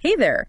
Hey there.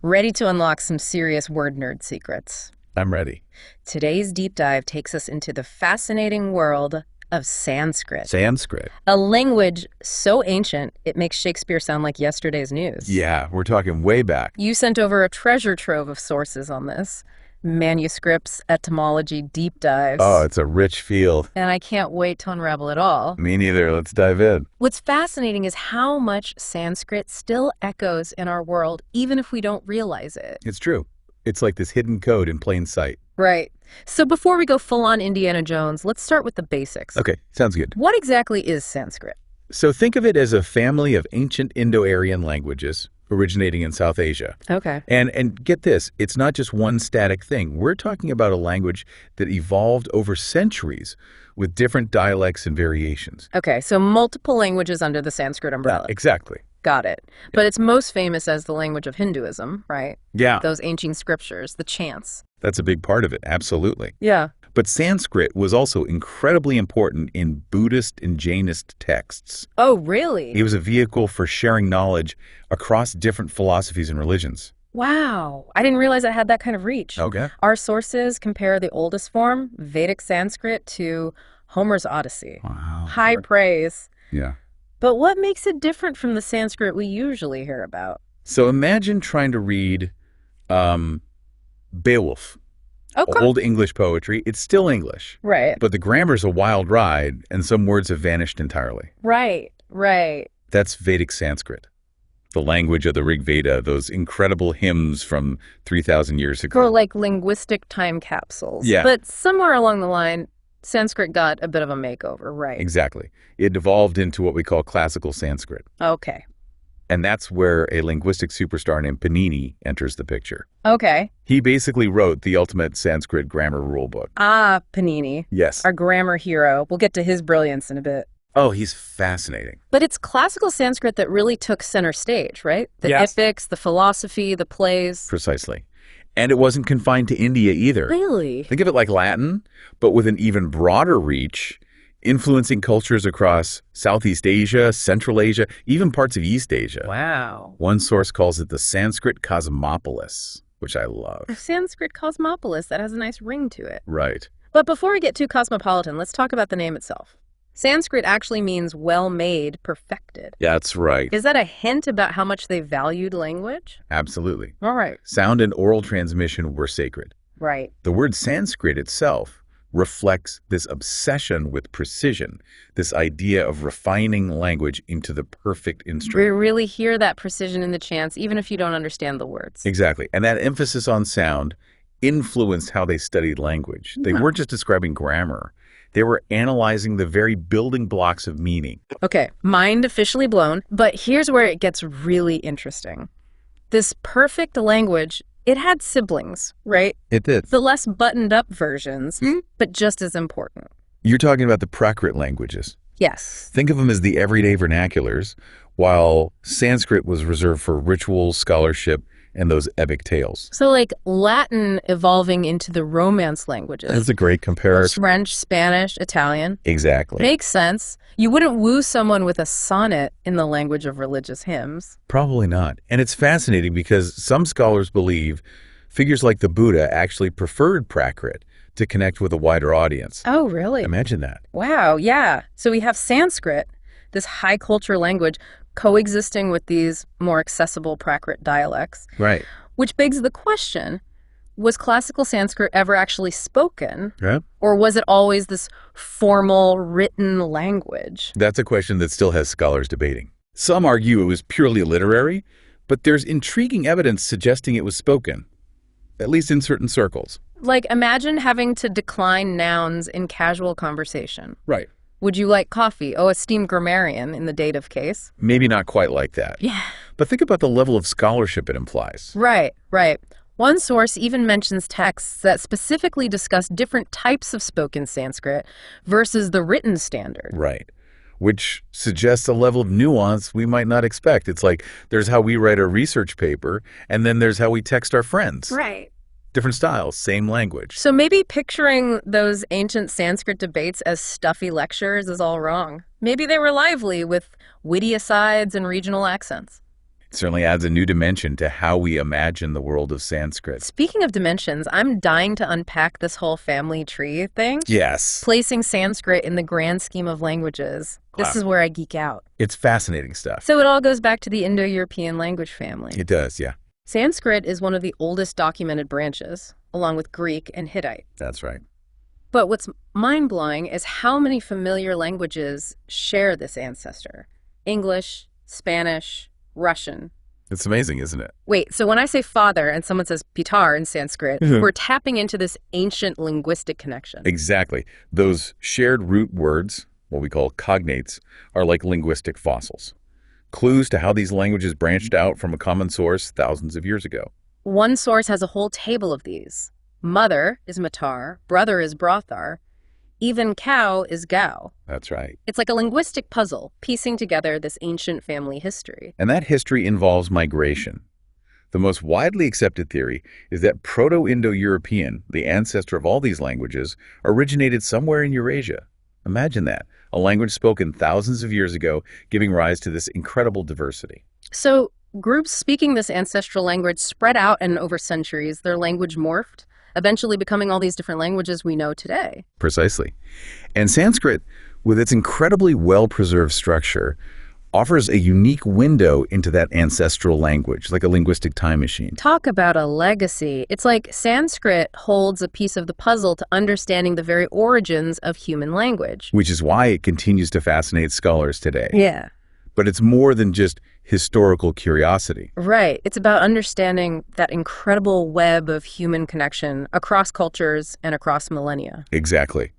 Ready to unlock some serious word nerd secrets? I'm ready. Today's deep dive takes us into the fascinating world of Sanskrit, Sanskrit. a language so ancient it makes Shakespeare sound like yesterday's news. Yeah, we're talking way back. You sent over a treasure trove of sources on this. Manuscripts, etymology, deep dives. Oh, it's a rich field. And I can't wait to unravel it all. Me neither. Let's dive in. What's fascinating is how much Sanskrit still echoes in our world, even if we don't realize it. It's true. It's like this hidden code in plain sight. Right. So before we go full-on Indiana Jones, let's start with the basics. Okay, sounds good. What exactly is Sanskrit? So think of it as a family of ancient Indo-Aryan languages originating in South Asia. Okay. And get this, it's not just one static thing. We're talking about a language that evolved over centuries with different dialects and variations. Okay, so multiple languages under the Sanskrit umbrella. Exactly. Got it. But it's most famous as the language of Hinduism, right? Yeah, Those ancient scriptures, the chants. that's a big part of it. Absolutely. Yeah. But Sanskrit was also incredibly important in Buddhist and Jainist texts. Oh, really? It was a vehicle for sharing knowledge across different philosophies and religions. Wow. I didn't realize it had that kind of reach. Okay. Our sources compare the oldest form, Vedic Sanskrit, to Homer's Odyssey. Wow. High praise. Yeah. But what makes it different from the Sanskrit we usually hear about? So imagine trying to read Beowulf, Okay. old English poetry. It's still English, Right. but the grammar's a wild ride, and some words have vanished entirely. Right. Right. That's Vedic Sanskrit, the language of the Rig Veda, those incredible hymns from 3,000 years ago. For like linguistic time capsules. Yeah. But somewhere along the line, Sanskrit got a bit of a makeover, right? Exactly. It evolved into what we call classical Sanskrit. Okay. And that's where a linguistic superstar named Panini enters the picture. Okay. He basically wrote the ultimate Sanskrit grammar rulebook. Ah, Panini, Yes. our grammar hero. We'll get to his brilliance in a bit. Oh, he's fascinating. But it's classical Sanskrit that really took center stage, right? The Yes. epics, the philosophy, the plays. Precisely. And it wasn't confined to India either. Really? Think of it like Latin, but with an even broader reach, influencing cultures across Southeast Asia, Central Asia, even parts of East Asia. Wow. One source calls it the Sanskrit cosmopolis, which I love. Sanskrit cosmopolis, that has a nice ring to it. Right. But before we get too cosmopolitan, let's talk about the name itself. Sanskrit actually means well-made, perfected. Yeah, that's right. Is that a hint about how much they valued language? Absolutely. All right. Sound and oral transmission were sacred. Right. The word Sanskrit itself reflects this obsession with precision, this idea of refining language into the perfect We instrument. really hear that precision in the chants, even if you don't understand the words. Exactly. And that emphasis on sound influenced how they studied language. They Huh. weren't just describing grammar. They were analyzing the very building blocks of meaning. Okay, mind officially blown, but here's where it gets really interesting. This perfect language, it had siblings, right? It did. The less buttoned up versions, Hmm. but just as important. You're talking about the Prakrit languages. Yes. Think of them as the everyday vernaculars, while Sanskrit was reserved for rituals, scholarship, and those epic tales. So like Latin evolving into the Romance languages. That's a great comparison. French, Spanish, Italian. Exactly. Makes sense. You wouldn't woo someone with a sonnet in the language of religious hymns. Probably not. And it's fascinating because some scholars believe figures like the Buddha actually preferred Prakrit to connect with a wider audience. Oh, really? Imagine that. Wow, yeah. So we have Sanskrit, this high culture language, coexisting with these more accessible Prakrit dialects, Right. which begs the question, was classical Sanskrit ever actually spoken, Yeah. or was it always this formal written language? That's a question that still has scholars debating. Some argue it was purely literary, but there's intriguing evidence suggesting it was spoken, at least in certain circles. Like, imagine having to decline nouns in casual conversation. Right. Would you like coffee? Oh, esteemed grammarian in the dative case. Maybe not quite like that. Yeah. But think about the level of scholarship it implies. Right, right. One source even mentions texts that specifically discuss different types of spoken Sanskrit versus the written standard. Right. Which suggests a level of nuance we might not expect. It's like there's how we write a research paper, and then there's how we text our friends. Right. Different styles, same language. So maybe picturing those ancient Sanskrit debates as stuffy lectures is all wrong. Maybe they were lively with witty asides and regional accents. It certainly adds a new dimension to how we imagine the world of Sanskrit. Speaking of dimensions, I'm dying to unpack this whole family tree thing. Yes. Placing Sanskrit in the grand scheme of languages. This is where I geek out. It's fascinating stuff. So it all goes back to the Indo-European language family. It does, yeah. Sanskrit is one of the oldest documented branches, along with Greek and Hittite. That's right. But what's mind-blowing is how many familiar languages share this ancestor. English, Spanish, Russian. It's amazing, isn't it? Wait, so when I say father and someone says pitar in Sanskrit, we're tapping into this ancient linguistic connection. Exactly. Those shared root words, what we call cognates, are like linguistic fossils. Clues to how these languages branched out from a common source thousands of years ago. One source has a whole table of these. Mother is matar, brother is brothar, even cow is gao. That's right. It's like a linguistic puzzle, piecing together this ancient family history. And that history involves migration. The most widely accepted theory is that Proto-Indo-European, the ancestor of all these languages, originated somewhere in Eurasia. Imagine that, a language spoken thousands of years ago, giving rise to this incredible diversity. So groups speaking this ancestral language spread out, and over centuries, their language morphed, eventually becoming all these different languages we know today. Precisely. And Sanskrit, with its incredibly well-preserved structure, offers a unique window into that ancestral language, like a linguistic time machine. Talk about a legacy. It's like Sanskrit holds a piece of the puzzle to understanding the very origins of human language. Which is why it continues to fascinate scholars today. Yeah. But it's more than just historical curiosity. Right. It's about understanding that incredible web of human connection across cultures and across millennia. Exactly.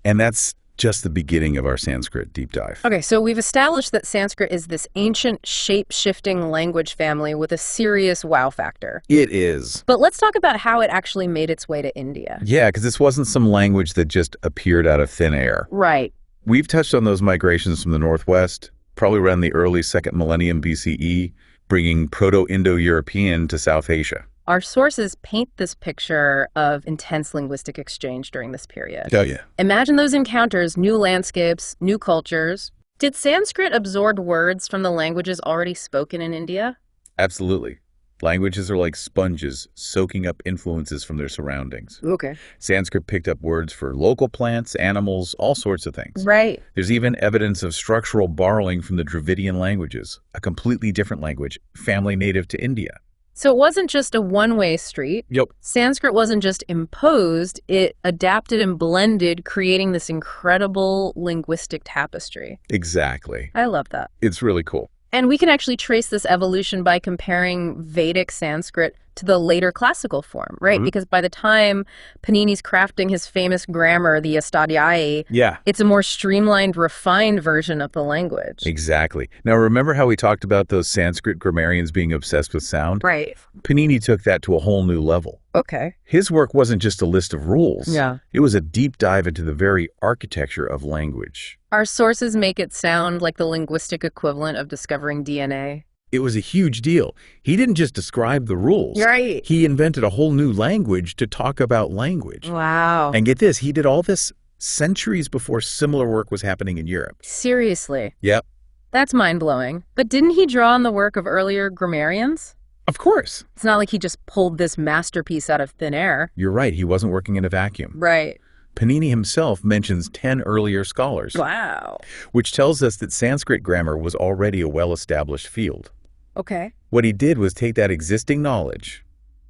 And that's just the beginning of our Sanskrit deep dive. Okay, so we've established that Sanskrit is this ancient, shape-shifting language family with a serious wow factor. It is. But let's talk about how it actually made its way to India. Yeah, because this wasn't some language that just appeared out of thin air. Right. We've touched on those migrations from the Northwest, probably around the early 2nd millennium BCE, bringing Proto-Indo-European to South Asia. Our sources paint this picture of intense linguistic exchange during this period. Oh, yeah. Imagine those encounters, new landscapes, new cultures. Did Sanskrit absorb words from the languages already spoken in India? Absolutely. Languages are like sponges, soaking up influences from their surroundings. Okay. Sanskrit picked up words for local plants, animals, all sorts of things. Right. There's even evidence of structural borrowing from the Dravidian languages, a completely different language, family native to India. So it wasn't just a one-way street. Yep. Sanskrit wasn't just imposed, it adapted and blended, creating this incredible linguistic tapestry. Exactly. I love that. It's really cool. And we can actually trace this evolution by comparing Vedic Sanskrit to the later classical form, right? Mm-hmm. Because by the time Panini's crafting his famous grammar, the Astadhyayi, Yeah. it's a more streamlined, refined version of the language. Exactly. Now, remember how we talked about those Sanskrit grammarians being obsessed with sound? Right. Panini took that to a whole new level. Okay. His work wasn't just a list of rules. Yeah. It was a deep dive into the very architecture of language. Our sources make it sound like the linguistic equivalent of discovering DNA. It was a huge deal. He didn't just describe the rules. Right. He invented a whole new language to talk about language. Wow. And get this, he did all this centuries before similar work was happening in Europe. Seriously. Yep. That's mind-blowing. But didn't he draw on the work of earlier grammarians? Of course. It's not like he just pulled this masterpiece out of thin air. You're right. He wasn't working in a vacuum. Right. Panini himself mentions 10 earlier scholars. Wow. Which tells us that Sanskrit grammar was already a well-established field. Okay. What he did was take that existing knowledge,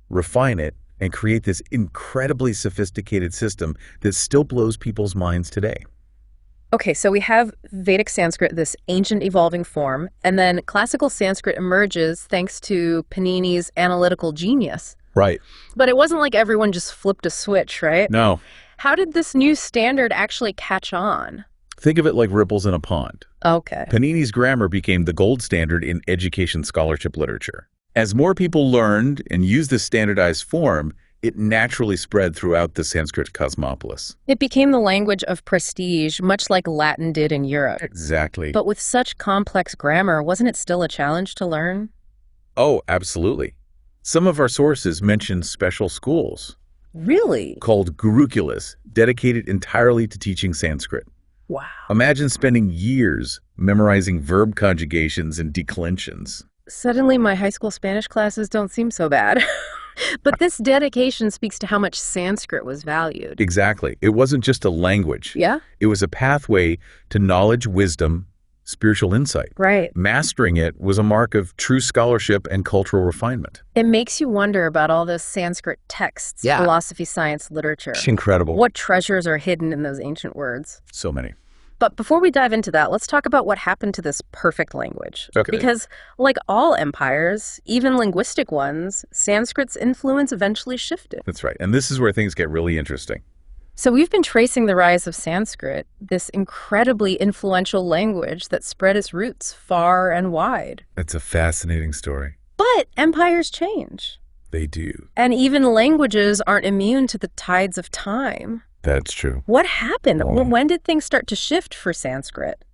refine it, and create this incredibly sophisticated system that still blows people's minds today. Okay, so we have Vedic Sanskrit, this ancient evolving form, and then classical Sanskrit emerges thanks to Panini's analytical genius. Right. But it wasn't like everyone just flipped a switch, right? No. How did this new standard actually catch on? Think of it like ripples in a pond. Okay. Panini's grammar became the gold standard in education scholarship literature. As more people learned and used this standardized form, it naturally spread throughout the Sanskrit cosmopolis. It became the language of prestige, much like Latin did in Europe. Exactly. But with such complex grammar, wasn't it still a challenge to learn? Oh, absolutely. Some of our sources mention special schools Really? called gurukulas, dedicated entirely to teaching Sanskrit. Wow. Imagine spending years memorizing verb conjugations and declensions. Suddenly, my high school Spanish classes don't seem so bad. But this dedication speaks to how much Sanskrit was valued. Exactly. It wasn't just a language. Yeah? It was a pathway to knowledge, wisdom, spiritual insight. Right. Mastering it was a mark of true scholarship and cultural refinement. It makes you wonder about all those Sanskrit texts, Yeah. philosophy, science, literature. It's incredible. What treasures are hidden in those ancient words? So many. But before we dive into that, let's talk about what happened to this perfect language. Okay. Because, like all empires, even linguistic ones, Sanskrit's influence eventually shifted. That's right. And this is where things get really interesting. So we've been tracing the rise of Sanskrit, this incredibly influential language that spread its roots far and wide. It's a fascinating story. But empires change. They do. And even languages aren't immune to the tides of time. That's true. What happened? Oh. When did things start to shift for Sanskrit?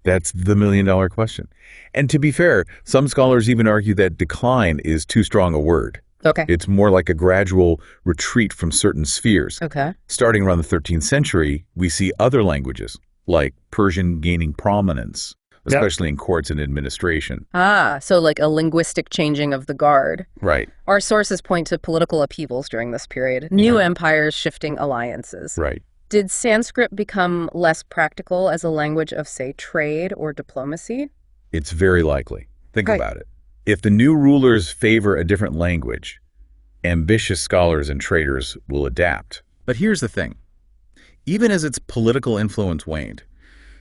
That's the million-dollar question. And to be fair, some scholars even argue that decline is too strong a word. Okay. It's more like a gradual retreat from certain spheres. Okay. Starting around the 13th century, we see other languages, like Persian, gaining prominence, especially in courts and administration. Ah, so like a linguistic changing of the guard. Right. Our sources point to political upheavals during this period, new empires shifting alliances. Right. Did Sanskrit become less practical as a language of, say, trade or diplomacy? It's very likely. Think Right. about it. If the new rulers favor a different language, ambitious scholars and traders will adapt. But here's the thing. Even as its political influence waned,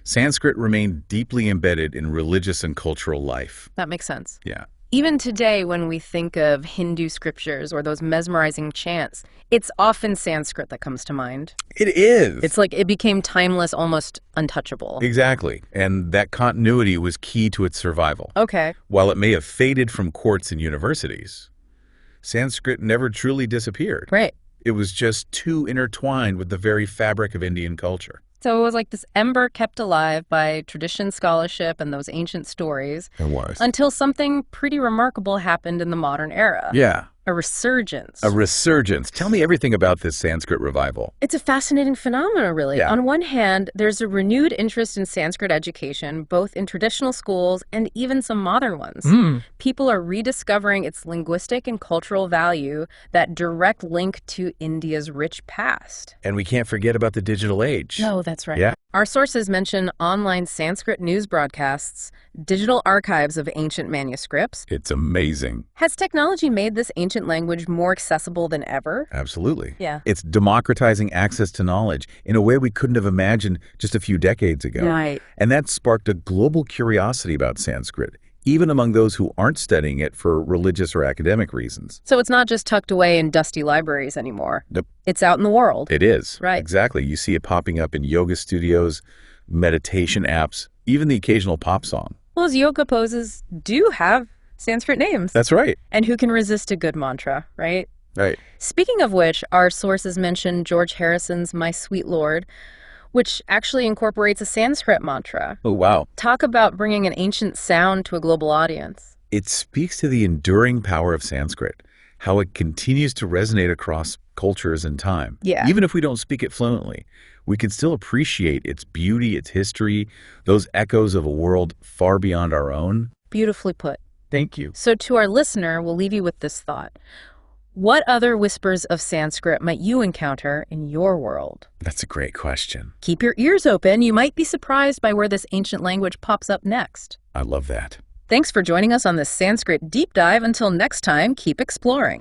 Sanskrit remained deeply embedded in religious and cultural life. That makes sense. Yeah. Even today, when we think of Hindu scriptures or those mesmerizing chants, it's often Sanskrit that comes to mind. It is. It's like it became timeless, almost untouchable. Exactly. And that continuity was key to its survival. Okay. While it may have faded from courts and universities, Sanskrit never truly disappeared. Right. It was just too intertwined with the very fabric of Indian culture. So it was like this ember kept alive by tradition, scholarship, and those ancient stories It was. until something pretty remarkable happened in the modern era. Yeah. A resurgence. A resurgence. Tell me everything about this Sanskrit revival. It's a fascinating phenomenon, really. Yeah. On one hand, there's a renewed interest in Sanskrit education, both in traditional schools and even some modern ones. People are rediscovering its linguistic and cultural value, that direct link to India's rich past. And we can't forget about the digital age. No, that's right. Yeah. Our sources mention online Sanskrit news broadcasts, digital archives of ancient manuscripts. It's amazing. Has technology made this ancient language more accessible than ever? Absolutely. Yeah. It's democratizing access to knowledge in a way we couldn't have imagined just a few decades ago. Right. And that sparked a global curiosity about Sanskrit, even among those who aren't studying it for religious or academic reasons. So it's not just tucked away in dusty libraries anymore. Nope. It's out in the world. It is. Right. Exactly. You see it popping up in yoga studios, meditation apps, even the occasional pop song. Those yoga poses do have Sanskrit names. That's right. And who can resist a good mantra, right? Right. Speaking of which, our sources mention George Harrison's My Sweet Lord, which actually incorporates a Sanskrit mantra. Oh, wow. Talk about bringing an ancient sound to a global audience. It speaks to the enduring power of Sanskrit, how it continues to resonate across cultures and time. Yeah. Even if we don't speak it fluently, we can still appreciate its beauty, its history, those echoes of a world far beyond our own. Beautifully put. Thank you. So to our listener, we'll leave you with this thought. What other whispers of Sanskrit might you encounter in your world? That's a great question. Keep your ears open. You might be surprised by where this ancient language pops up next. I love that. Thanks for joining us on this Sanskrit deep dive. Until next time, keep exploring.